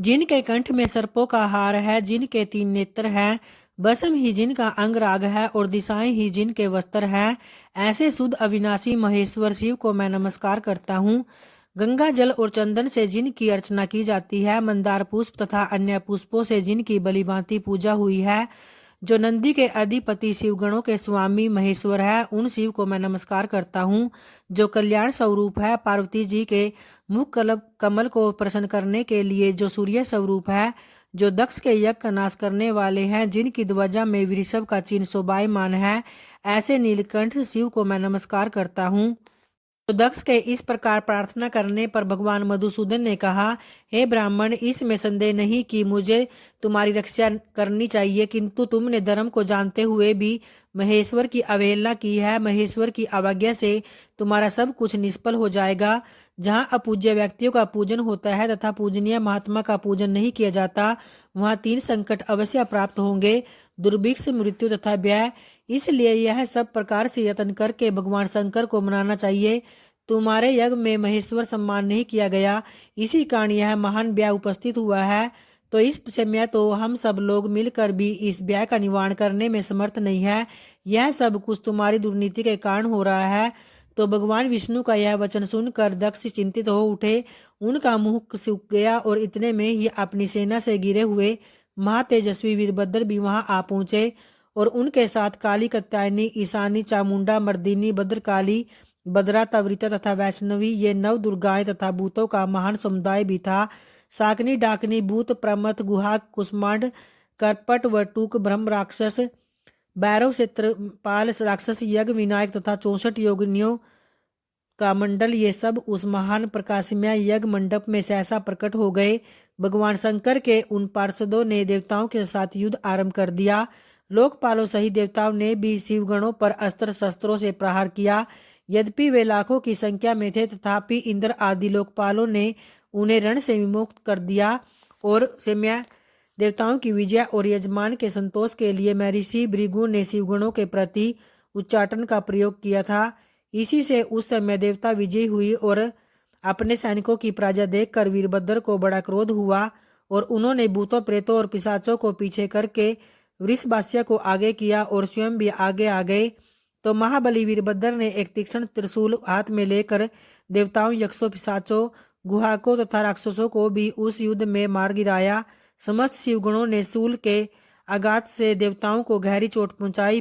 जिनके कंठ में सर्पों का हार है, जिनके 3 नेत्र हैं, भस्म ही जिनका अंग राग है और दिशाएं ही जिनके वस्त्र हैं, ऐसे शुद्ध अविनाशी महेश्वर शिव को मैं नमस्कार करता हूँ। गंगा जल और चंदन से जिनकी अर्चना की जाती है, मंदार पुष्प तथा अन्य पुष्पों से जिनकी बलिभांति पूजा हुई है, जो नंदी के अधिपति शिवगणों के स्वामी महेश्वर है, उन शिव को मैं नमस्कार करता हूँ। जो कल्याण स्वरूप है, पार्वती जी के मुख कमल को प्रसन्न करने के लिए जो सूर्य स्वरूप है, जो दक्ष के यज्ञ का नाश करने वाले हैं, जिनकी ध्वजा में वृषभ का चिन्ह शोभायमान है, ऐसे नीलकंठ शिव को मैं नमस्कार करता हूँ। तो दक्ष के इस प्रकार प्रार्थना करने पर भगवान मधुसूदन ने कहा, हे ब्राह्मण, इसमें संदेह नहीं कि मुझे तुम्हारी रक्षा करनी चाहिए, किंतु तुमने धर्म को जानते हुए भी महेश्वर की अवहेलना की है। महेश्वर की अवज्ञा से तुम्हारा सब कुछ निष्फल हो जाएगा। जहाँ अपूज्य व्यक्तियों का पूजन होता है तथा पूजनीय महात्मा का पूजन नहीं किया जाता, वहाँ 3 संकट अवश्य प्राप्त होंगे, दुर्भिक्ष, मृत्यु तथा व्यय। इसलिए यह सब प्रकार से यत्न करके भगवान शंकर को मनाना चाहिए। तुम्हारे यज्ञ में महेश्वर सम्मान नहीं किया गया, इसी कारण यह महान व्यय उपस्थित हुआ है। तो इस समय तो हम सब लोग मिलकर भी इस व्यय का निवारण करने में समर्थ नहीं है। यह सब कुछ तुम्हारी दुर्नीति के कारण हो रहा है। तो भगवान विष्णु का यह वचन सुनकर दक्ष चिंतित हो उठे। उनका मुंह सूख गया और इतने में ही अपनी सेना से गिरे हुए महातेजस्वी वीरभद्र भी वहां आ पहुंचे और उनके साथ काली, कात्यायनी, ईशानी, चामुंडा, मर्दिनी, भद्रकाली, भद्रा, तवरिता तथा वैष्णवी, ये 9 दुर्गाएं तथा भूतों का महान समुदाय भी था। शाकनी, डाकनी, भूत, प्रमथ, गुहाक, कुष्मांड, करपट, वटुक, ब्रह्म राक्षस, भैरव, क्षेत्रपाल राक्षस, यज्ञ विनायक तथा 64 योगिनियों का मंडल, ये सब उस महान प्रकाशमय यज्ञ मंडप में सहसा प्रकट हो गए। भगवान शंकर के उन पार्षदों ने देवताओं के साथ युद्ध आरंभ कर दिया। लोकपालों सहित देवताओं ने भी शिवगणों पर अस्त्र शस्त्रों से प्रहार किया। यद्यपि वे लाखों की संख्या में थे, तथापि इंद्र आदि लोकपालों ने उन्हें रण से विमुक्त कर दिया और समय देवताओं की विजय और यजमान के संतोष के लिए महर्षि भृगु ने शिवगणों के प्रति उच्चाटन का प्रयोग किया था। इसी से उस समय देवता विजयी हुई और अपने सैनिकों की प्रजा देखकर वीरभद्र को बड़ा क्रोध हुआ और उन्होंने भूतों, प्रेतों और पिशाचों को पीछे करके वृषभास्य को आगे किया और स्वयं भी आगे आ गए। तो महाबली वीरभद्र ने एक तीक्ष्ण त्रिशूल हाथ में लेकर देवताओं, यक्षों, पिशाचों, गुहाकों तथा राक्षसों को भी उस युद्ध में मार गिराया। समस्त शिवगणों ने शूल के आघात से देवताओं को गहरी चोट पहुंचाई।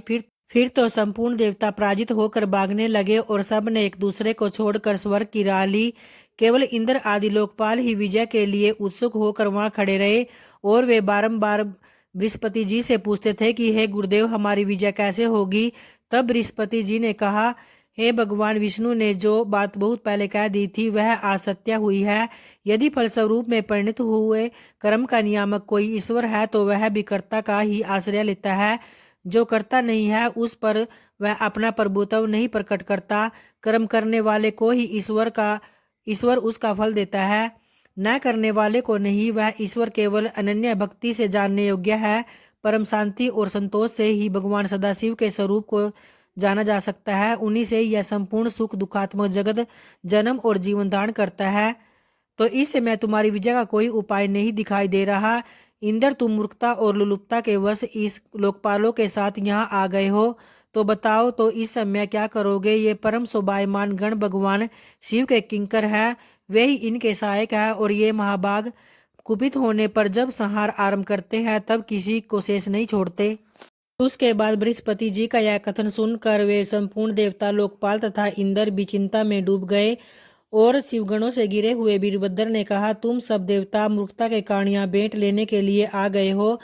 फिर तो संपूर्ण देवता पराजित होकर भागने लगे और सब ने एक दूसरे को छोड़कर स्वर्ग की राह ली। केवल इंद्र आदि लोकपाल ही विजय के लिए उत्सुक होकर वहां खड़े रहे और वे बारंबार बृहस्पति जी से पूछते थे कि हे गुरुदेव, हमारी विजय कैसे होगी। तब बृहस्पति जी ने कहा, हे भगवान विष्णु ने जो बात बहुत पहले कह दी थी वह आज सत्य हुई है। यदि फलस्वरूप में परिणत हुए कर्म का नियामक कोई ईश्वर है तो वह भी कर्ता का ही आश्रय लेता है। जो करता नहीं है उस पर वह अपना प्रभुत्व नहीं प्रकट करता। कर्म करने वाले को ही ईश्वर उसका फल देता है, न करने वाले को नहीं। वह ईश्वर केवल अनन्य भक्ति से जानने योग्य है। परम शांति और संतोष से ही भगवान सदाशिव के स्वरूप को जाना जा सकता है। उन्हीं से यह संपूर्ण सुख दुखात्मक जगत जन्म और जीवन धारण करता है। तो इस समय तुम्हारी विजय का कोई उपाय नहीं दिखाई दे रहा। इंद्र, तुम मूर्खता और लुलुपता के वश इस लोकपालों के साथ यहाँ आ गए हो, तो बताओ तो इस समय क्या करोगे। ये परम शोभायमान गण भगवान शिव के किंकर है, वे ही इनके सहायक है और ये महाभाग कुपित होने पर जब संहार आरंभ करते हैं तब किसी को शेष नहीं छोड़ते। उसके बाद बृहस्पति जी का यह कथन सुनकर वे संपूर्ण देवता, लोकपाल तथा इंद्र भी चिंता में डूब गए और शिवगणों से घिरे हुए वीरभद्र ने कहा, तुम सब देवता मूर्खता के कारण यहाँ भेंट लेने के लिए आ गए हो।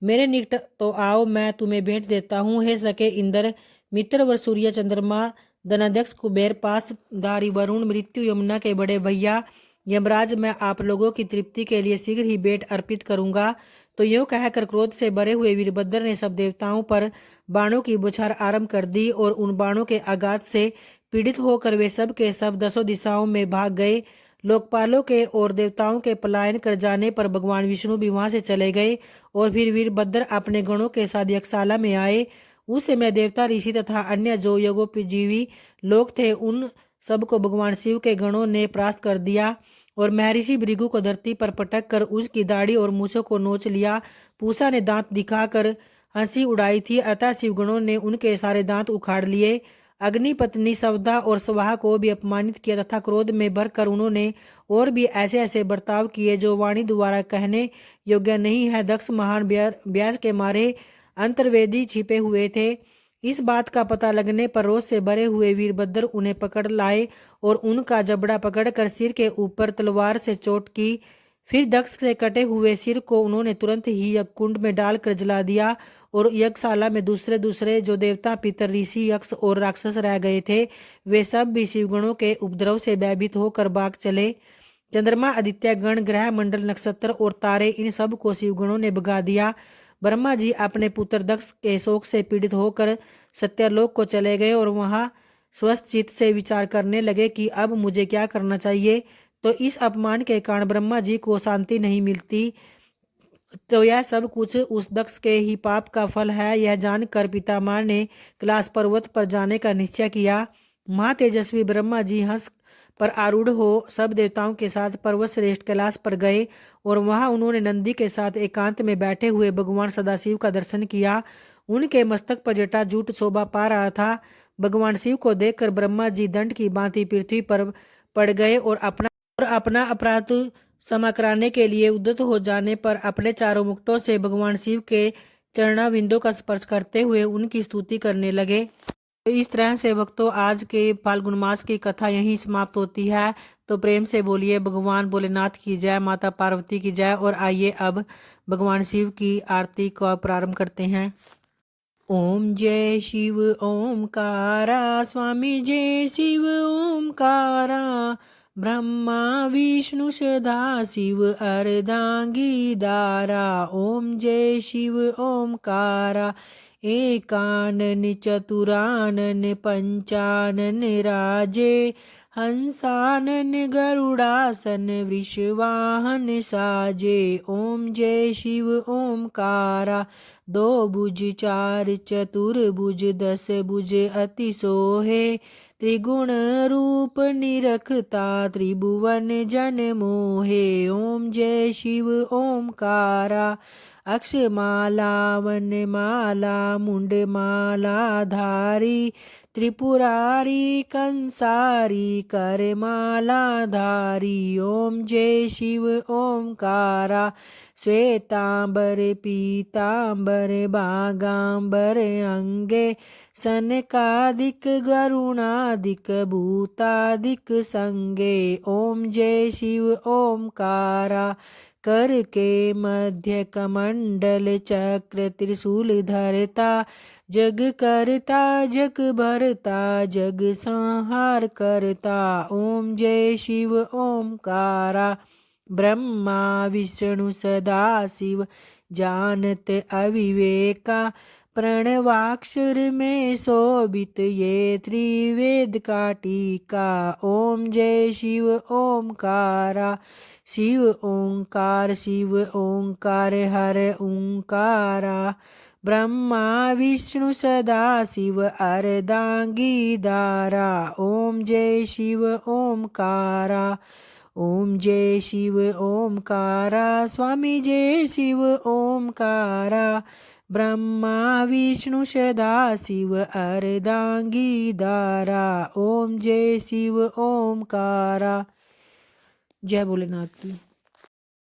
मेरे निकट तो आओ, मैं तुम्हें भेंट देता हूँ। हे सके इंद्र, मित्र व सूर्य, चंद्रमा, धनाध्यक्ष कुबेर, पासधारी वरुण, मृत्यु, यमुना के बड़े भैया यमराज, मैं आप लोगों की तृप्ति के लिए शीघ्र ही भेंट अर्पित करूंगा। तो यूं कहकर क्रोध से भरे हुए वीरभद्र ने सब देवताओं पर बाणों की बौछार आरंभ कर दी और उन बाणों के आघात से पीड़ित होकर वे सब के सब 10 दिशाओं में भाग गए। लोकपालों के और देवताओं के पलायन कर जाने पर भगवान विष्णु भी वहां से चले गए और फिर वीरभद्र अपने गणों के साथ यज्ञशाला में आए। उस समय देवता, ऋषि तथा अन्य जो योगोपजीवी लोग थे उन सबको भगवान शिव के गणों ने परास्त कर दिया और महर्षि भृगु को धरती पर पटक कर उसकी दाढ़ी और मूछों को नोच लिया। पूषा ने दांत दिखाकर हंसी उड़ाई थी, अतः शिवगणों ने उनके सारे दांत उखाड़ लिए। अग्नि पत्नी सवधा और स्वाहा को भी अपमानित किया तथा क्रोध में भरकर उन्होंने और भी ऐसे ऐसे बर्ताव किए जो वाणी द्वारा कहने योग्य नहीं है। दक्ष महान ब्याज के मारे अंतर्वेदी छिपे हुए थे। इस बात का पता लगने पर रोष से भरे हुए वीरभद्र उन्हें पकड़ लाए और उनका जबड़ा पकड़कर सिर के ऊपर तलवार से चोट की। फिर दक्ष से कटे हुए सिर को उन्होंने तुरंत ही यज्ञकुंड में डालकर जला दिया और यज्ञशाला में दूसरे दूसरे जो देवता पितर ऋषि यक्ष और राक्षस रह गए थे वे सब भी शिवगणों के उपद्रव से भयभीत होकर भाग चले। चंद्रमा, आदित्य गण, ग्रह मंडल, नक्षत्र और तारे, इन सब को शिवगणों ने भगा दिया। ब्रह्मा जी अपने पुत्र दक्ष के शोक से पीड़ित होकर सत्यलोक को चले गए और वहां स्वस्थ चित्त से विचार करने लगे कि अब मुझे क्या करना चाहिए। तो इस अपमान के कारण ब्रह्मा जी को शांति नहीं मिलती। तो यह सब कुछ उस दक्ष के ही पाप का फल है। यह जानकर पितामह ने कैलाश पर्वत पर जाने का निश्चय किया। महातेजस्वी ब्रह्मा जी हंस पर आरूढ़ हो सब देवताओं के साथ पर्वत श्रेष्ठ कैलाश पर गए और वहां उन्होंने नंदी के साथ एकांत में बैठे हुए भगवान सदाशिव का दर्शन किया। उनके मस्तक पर जटाजूट शोभा पा रहा था। भगवान शिव को देखकर ब्रह्मा जी दंड की भांति पृथ्वी पर पड़ गए और अपना अपराध क्षमा कराने के लिए उद्यत हो जाने पर अपने चारों मुकुटों से भगवान शिव के चरणाविंदों का स्पर्श करते हुए उनकी स्तुति करने लगे। तो इस तरह से भक्तों आज के फाल्गुन मास की कथा यहीं समाप्त होती है। तो प्रेम से बोलिए भगवान भोलेनाथ की जय, माता पार्वती की जय। और आइए अब भगवान शिव की आरती का प्रारंभ करते हैं। ओम जय शिव ओमकारा, स्वामी जय शिव ओमकारा, ब्रह्मा विष्णु सदा शिव अर्धांगी दारा। ओम जय शिव ओमकारा, एकानन चतुरानन पंचानन राजे, हंसानन गरुड़ासन वृषवाहन साजे। ओम जय शिव ओमकारा, दो भुज चार चतुर्भुज, दस भुज अति सोहे, त्रिगुण रूप निरखता त्रिभुवन जन मोहे। ओम जय शिव ओमकारा, अक्षमाला वनमाला मुंडमाला धारी, त्रिपुरारी कंसारी करमाला धारी। ओम जय शिव ओमकारा, श्वेतांबर पीतांबर बागांबर अंगे, सनकादिक गरुणादिक भूतादिक संगे। ओम जय शिव ओमकारा, कर के मध्य कमंडल चक्र त्रिशूल धरता, जग करता जग भरता जग संहार करता। ओम जय शिव ओमकारा, ब्रह्मा विष्णु सदा शिव जानत अविवेका, प्रणवाक्षर में शोभित ये त्रिवेद का टीका। ओम जय शिव ओमकारा, शिव ओंकार हर ओंकारा, ब्रह्मा विष्णु सदा शिव अर्धांगी दारा। ओम जय शिव ओमकारा, ओम जय शिव ओमकारा, स्वामी जय शिव ओमकारा, ब्रह्मा विष्णु सदा शिव अर्धांगी दारा। ओम जय शिव ओमकारा। जय भोलेनाथ की।